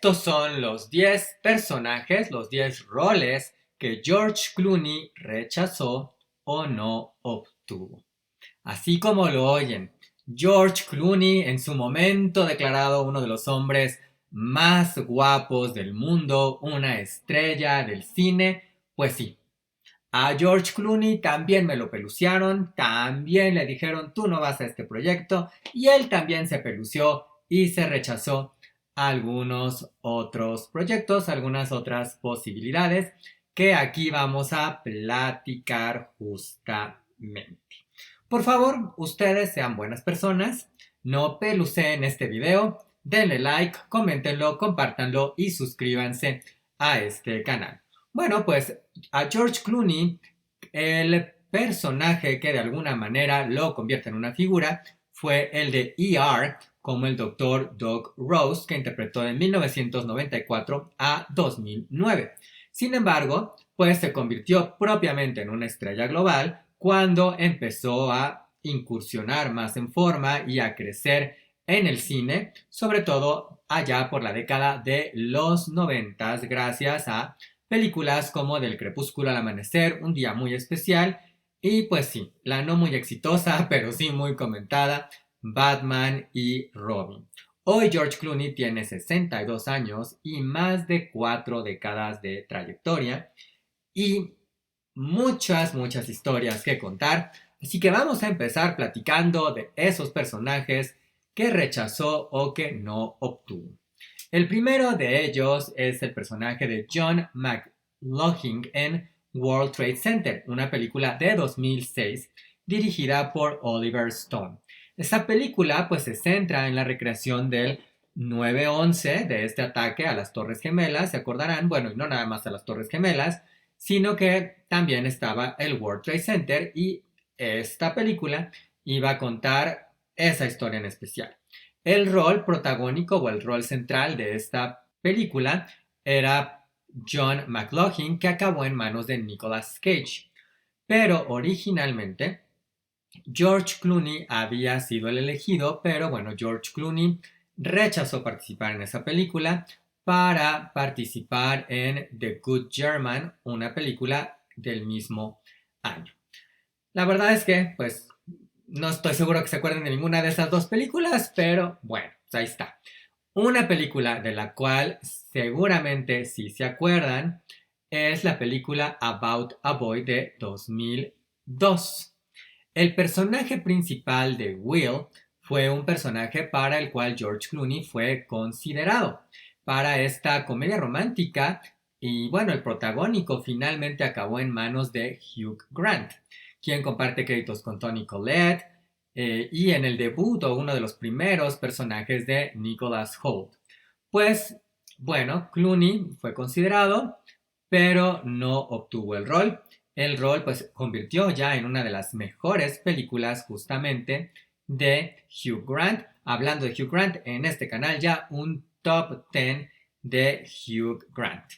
estos son los 10 personajes, los 10 roles que George Clooney rechazó o no obtuvo. Así como lo oyen, George Clooney, en su momento declarado uno de los hombres más guapos del mundo, una estrella del cine, pues sí, a George Clooney también me lo peluciaron, también le dijeron tú no vas a este proyecto y él también se pelució y se rechazó algunos otros proyectos, algunas otras posibilidades que aquí vamos a platicar justamente. Por favor, ustedes sean buenas personas, no peluceen este video, denle like, coméntenlo, compártanlo y suscríbanse a este canal. Bueno, pues a George Clooney, el personaje que de alguna manera lo convierte en una figura fue el de ER, como el Dr. Doug Rose, que interpretó de 1994 a 2009. Sin embargo, pues se convirtió propiamente en una estrella global cuando empezó a incursionar más en forma y a crecer en el cine, sobre todo allá por la década de los 90, gracias a películas como Del crepúsculo al amanecer, Un día muy especial y pues sí, la no muy exitosa, pero sí muy comentada, Batman y Robin. Hoy George Clooney tiene 62 años y más de 4 décadas de trayectoria y muchas historias que contar. Así que vamos a empezar platicando de esos personajes que rechazó o que no obtuvo. El primero de ellos es el personaje de John McLaughlin en World Trade Center, una película de 2006 dirigida por Oliver Stone. Esta película pues se centra en la recreación del 9/11, de este ataque a las Torres Gemelas, se acordarán, bueno, y no nada más a las Torres Gemelas, sino que también estaba el World Trade Center y esta película iba a contar esa historia en especial. El rol protagónico o el rol central de esta película era John McLaughlin, que acabó en manos de Nicolas Cage. Pero originalmente George Clooney había sido el elegido, pero bueno, George Clooney rechazó participar en esa película para participar en The Good German, una película del mismo año. La verdad es que, pues, no estoy seguro que se acuerden de ninguna de esas dos películas, pero bueno, pues ahí está. Una película de la cual seguramente sí se acuerdan es la película About a Boy de 2002. El personaje principal de Will fue un personaje para el cual George Clooney fue considerado para esta comedia romántica y bueno, el protagónico finalmente acabó en manos de Hugh Grant, quien comparte créditos con Toni Collette y en el debut o uno de los primeros personajes de Nicholas Hoult. Pues bueno, Clooney fue considerado, pero no obtuvo el rol. El rol pues convirtió ya en una de las mejores películas justamente de Hugh Grant. Hablando de Hugh Grant, en este canal ya un top 10 de Hugh Grant.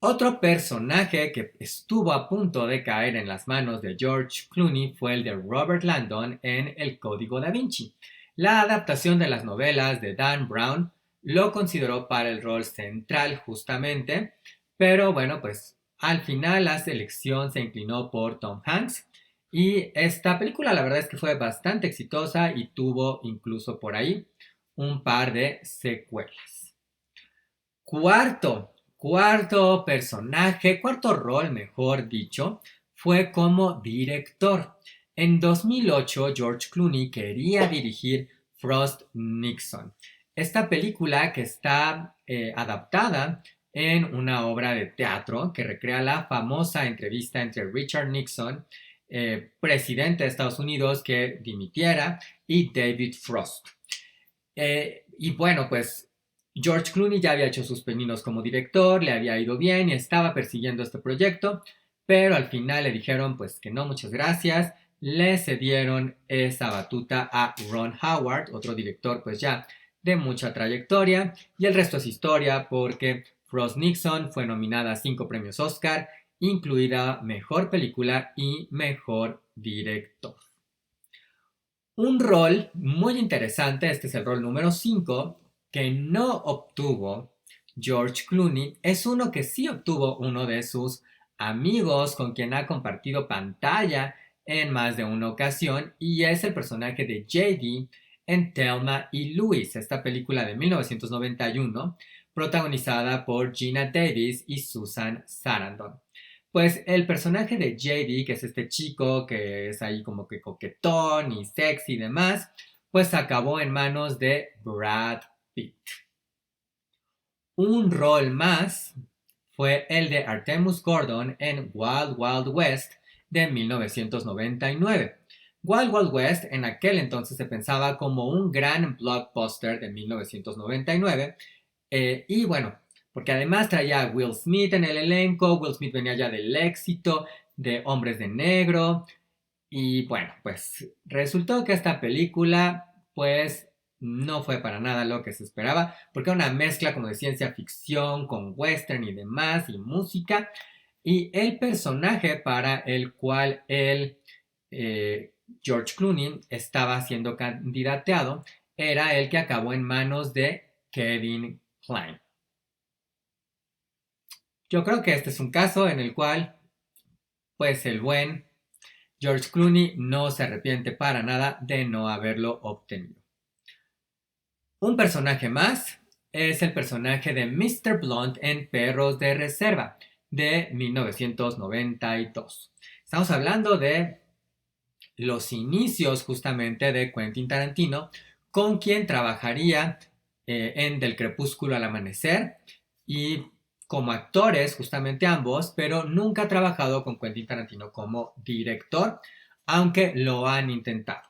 Otro personaje que estuvo a punto de caer en las manos de George Clooney fue el de Robert Landon en El Código Da Vinci. La adaptación de las novelas de Dan Brown lo consideró para el rol central justamente, pero bueno, pues al final la selección se inclinó por Tom Hanks y esta película la verdad es que fue bastante exitosa y tuvo incluso por ahí un par de secuelas. Cuarto personaje, cuarto rol, mejor dicho, fue como director. En 2008, George Clooney quería dirigir Frost Nixon. Esta película que está adaptada en una obra de teatro que recrea la famosa entrevista entre Richard Nixon, presidente de Estados Unidos que dimitiera, y David Frost. Y bueno, pues George Clooney ya había hecho sus pininos como director, le había ido bien y estaba persiguiendo este proyecto, pero al final le dijeron pues que no, muchas gracias, le cedieron esa batuta a Ron Howard, otro director pues ya de mucha trayectoria, y el resto es historia porque Frost Nixon fue nominada a 5 premios Oscar, incluida Mejor Película y Mejor Director. Un rol muy interesante, este es el rol número 5, que no obtuvo George Clooney es uno que sí obtuvo uno de sus amigos con quien ha compartido pantalla en más de una ocasión, y es el personaje de JD en Thelma y Louise, esta película de 1991 protagonizada por Gina Davis y Susan Sarandon. Pues el personaje de JD, que es este chico que es ahí como que coquetón y sexy y demás, pues acabó en manos de Brad Pitt. Un rol más fue el de Artemus Gordon en Wild Wild West de 1999. Wild Wild West en aquel entonces se pensaba como un gran blockbuster de 1999 y bueno, porque además traía a Will Smith en el elenco. Will Smith venía ya del éxito de Hombres de Negro. Y bueno, pues resultó que esta película pues no fue para nada lo que se esperaba, porque era una mezcla como de ciencia ficción con western y demás, y música. Y el personaje para el cual George Clooney estaba siendo candidateado era el que acabó en manos de Kevin Kline. Yo creo que este es un caso en el cual, pues el buen George Clooney no se arrepiente para nada de no haberlo obtenido. Un personaje más es el personaje de Mr. Blunt en Perros de Reserva de 1992. Estamos hablando de los inicios justamente de Quentin Tarantino, con quien trabajaría en Del Crepúsculo al Amanecer, y como actores justamente ambos, pero nunca ha trabajado con Quentin Tarantino como director, aunque lo han intentado.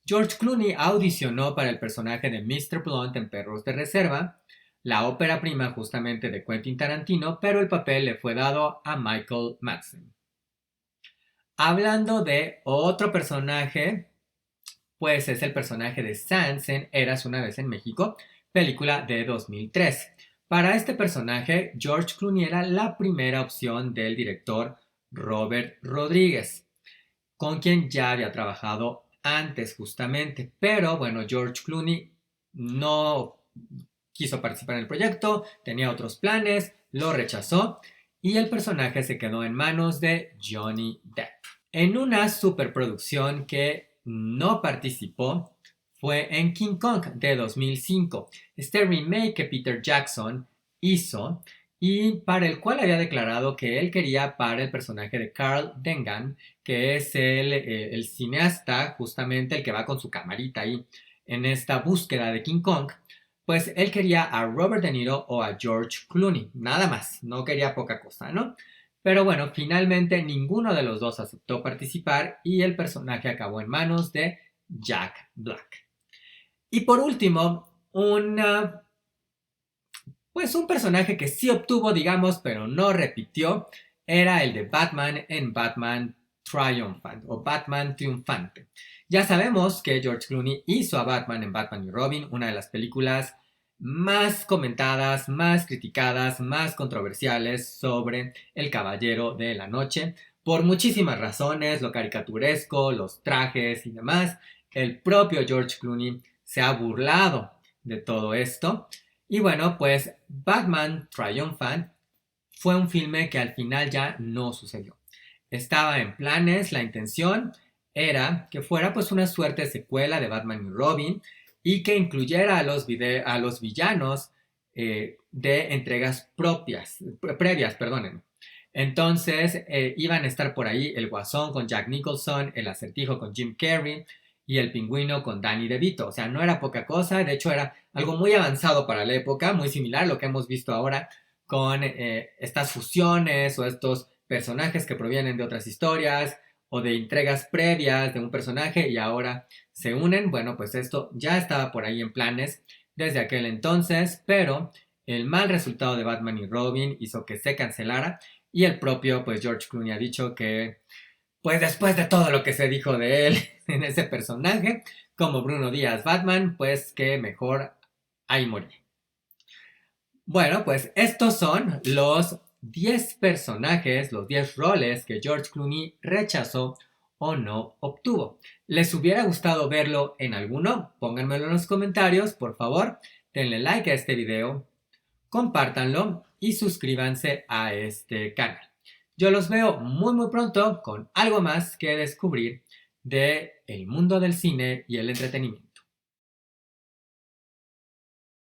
George Clooney audicionó para el personaje de Mr. Blunt en Perros de Reserva, la ópera prima justamente de Quentin Tarantino, pero el papel le fue dado a Michael Madsen. Hablando de otro personaje, pues es el personaje de Sans en Eras una vez en México, película de 2003. Para este personaje, George Clooney era la primera opción del director Robert Rodríguez, con quien ya había trabajado antes justamente. Pero bueno, George Clooney no quiso participar en el proyecto, tenía otros planes, lo rechazó y el personaje se quedó en manos de Johnny Depp. En una superproducción que no participó fue en King Kong de 2005, este remake que Peter Jackson hizo y para el cual había declarado que él quería para el personaje de Carl Dengan, que es el cineasta justamente el que va con su camarita ahí en esta búsqueda de King Kong. Pues él quería a Robert De Niro o a George Clooney, nada más, no quería poca cosa, ¿no? Pero bueno, finalmente ninguno de los dos aceptó participar y el personaje acabó en manos de Jack Black. Y por último, pues un personaje que sí obtuvo, digamos, pero no repitió, era el de Batman en Batman Triumphant o Batman Triunfante. Ya sabemos que George Clooney hizo a Batman en Batman y Robin, una de las películas más comentadas, más criticadas, más controversiales sobre el Caballero de la Noche, por muchísimas razones, lo caricaturesco, los trajes y demás. El propio George Clooney se ha burlado de todo esto. Y bueno, pues Batman Triumphant fue un filme que al final ya no sucedió. Estaba en planes, la intención era que fuera pues una suerte de secuela de Batman y Robin y que incluyera a los villanos de entregas previas, perdónenme. Entonces iban a estar por ahí el Guasón con Jack Nicholson, el Acertijo con Jim Carrey y el Pingüino con Danny DeVito. O sea, no era poca cosa, de hecho era algo muy avanzado para la época, muy similar a lo que hemos visto ahora con estas fusiones o estos personajes que provienen de otras historias o de entregas previas de un personaje y ahora se unen. Bueno, pues esto ya estaba por ahí en planes desde aquel entonces, pero el mal resultado de Batman y Robin hizo que se cancelara y el propio pues George Clooney ha dicho que pues después de todo lo que se dijo de él en ese personaje como Bruno Díaz Batman, pues que mejor ahí morir. Bueno, pues estos son los 10 personajes, los 10 roles que George Clooney rechazó o no obtuvo. ¿Les hubiera gustado verlo en alguno? Pónganmelo en los comentarios, por favor. denle like a este video, compártanlo y suscríbanse a este canal. Yo los veo muy pronto con algo más que descubrir del mundo del cine y el entretenimiento.